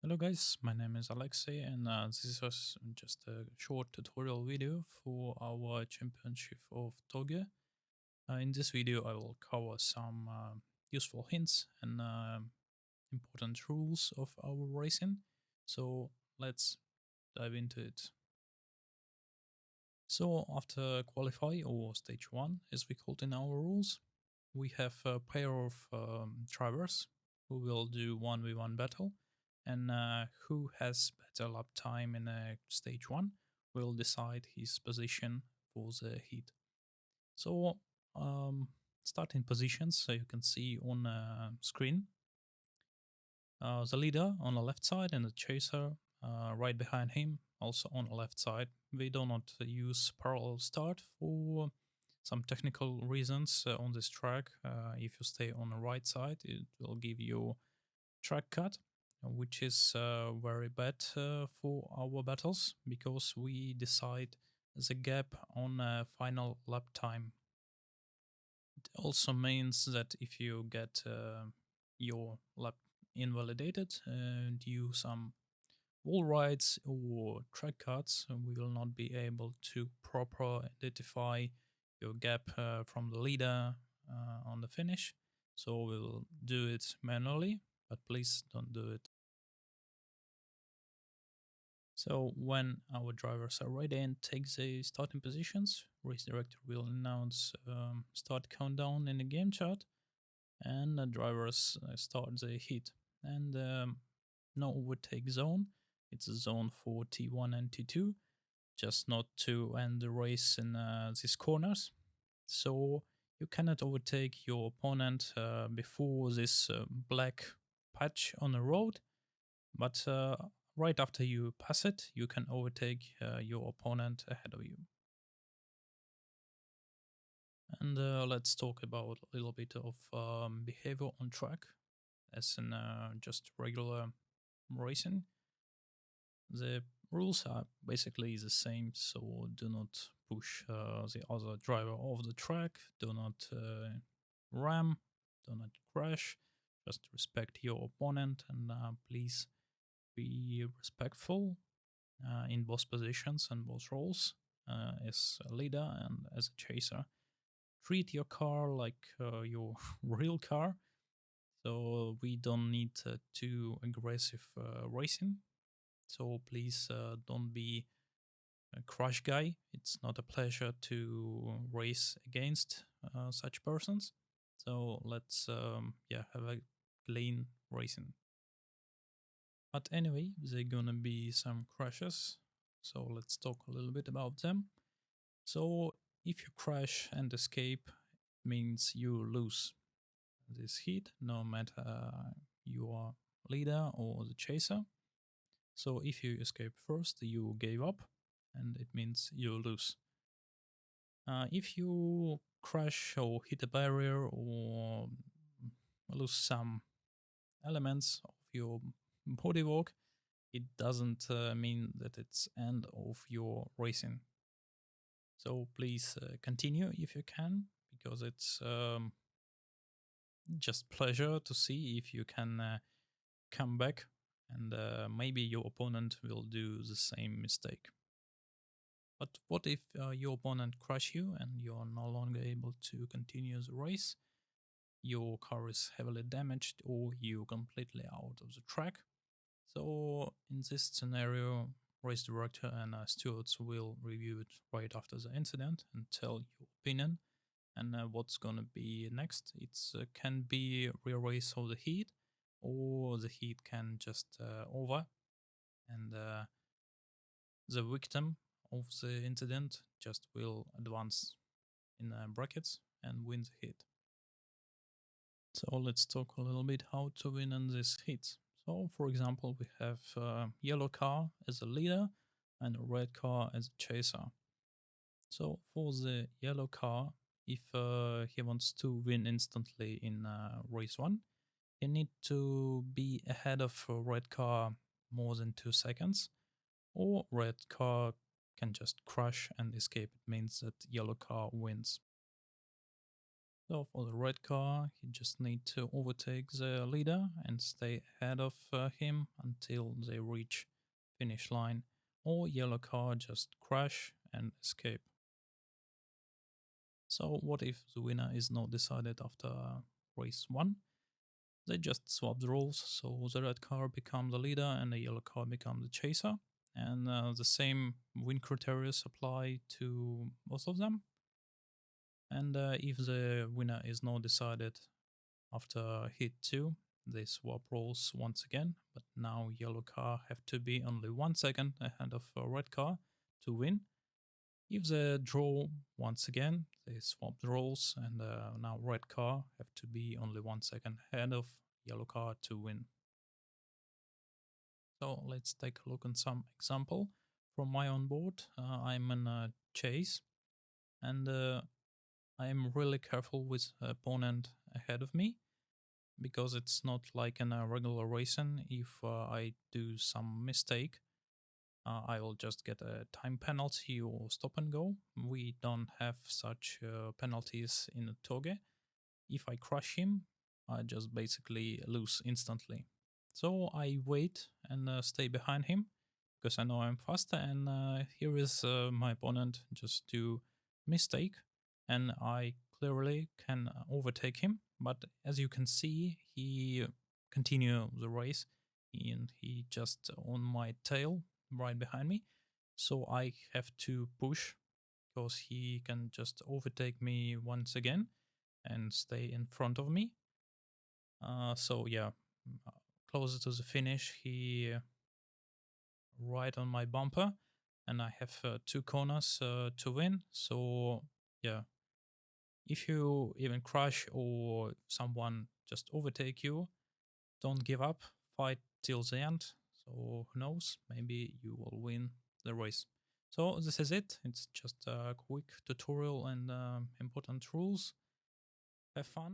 Hello guys, my name is Alexei and this was just a short tutorial video for our championship of Touge. In this video I will cover some useful hints and important rules of our racing. So let's dive into it. So after qualify or stage 1 as we called in our rules, we have a pair of drivers who will do 1v1 battle, and who has better lap time in stage 1 will decide his position for the heat. So starting positions, so you can see on screen the leader on the left side and the chaser right behind him also on the left side. We do not use parallel start for some technical reasons on this track. If you stay on the right side, it will give you track cut, which is very bad for our battles because we decide the gap on final lap time. It also means that if you get your lap invalidated due some wall rides or track cuts, we will not be able to properly identify your gap from the leader on the finish. So we'll do it manually, but please don't do it. So when our drivers are ready and take the starting positions, race director will announce start countdown in the game chart, and the drivers start the heat. And no overtake zone. It's a zone for T1 and T2, just not to end the race in these corners. So you cannot overtake your opponent before this black patch on the road, but right after you pass it, you can overtake your opponent ahead of you. And let's talk about a little bit of behavior on track, as in just regular racing. The rules are basically the same, so do not push the other driver off the track, do not ram, do not crash, just respect your opponent, and please be respectful in both positions and both roles as a leader and as a chaser. Treat your car like your real car, so we don't need too aggressive racing. So please don't be a crush guy. It's not a pleasure to race against such persons. So let's have a clean racing. But anyway, there gonna be some crashes. So let's talk a little bit about them. So if you crash and escape, means you lose this heat, no matter you are leader or the chaser. So if you escape first, you gave up, and it means you lose. If you crash or hit a barrier or lose some elements of your bodywork, it doesn't mean that it's end of your racing. So please continue if you can, because it's just pleasure to see if you can come back, and maybe your opponent will do the same mistake. But what if your opponent crush you and you're no longer able to continue the race? Your car is heavily damaged or you're completely out of the track. So in this scenario, race director and stewards will review it right after the incident and tell your opinion and what's gonna be next. It can be re-race of the heat, or the heat can just over, and the victim of the incident just will advance in brackets and win the heat. So let's talk a little bit how to win in this heat. So for example, we have a yellow car as a leader and a red car as a chaser. So for the yellow car, if he wants to win instantly in race 1, he need to be ahead of a red car more than 2 seconds, or red car can just crash and escape. It means that yellow car wins. So for the red car, you just need to overtake the leader and stay ahead of him until they reach finish line. Or yellow car, just crash and escape. So what if the winner is not decided after race 1? They just swap the roles, so the red car becomes the leader and the yellow car becomes the chaser. And the same win criteria apply to both of them. And if the winner is not decided after hit 2, they swap roles once again, but now yellow car have to be only 1 second ahead of a red car to win. If they draw once again, they swap the roles, and now red car have to be only 1 second ahead of yellow car to win. So let's take a look on some example from my own board. I'm in a chase, and I am really careful with opponent ahead of me because it's not like in a regular racing. If I do some mistake, I will just get a time penalty or stop and go. We don't have such penalties in Touge. If I crush him, I just basically lose instantly. So I wait and stay behind him because I know I'm faster. And here is my opponent just do mistake, and I clearly can overtake him. But as you can see, he continue the race, and he just on my tail right behind me. So I have to push because he can just overtake me once again and stay in front of me. So yeah, closer to the finish, he right on my bumper, and I have 2 corners to win. So yeah, if you even crash or someone just overtake you, don't give up. Fight till the end. So who knows? Maybe you will win the race. So this is it. It's just a quick tutorial and important rules. Have fun.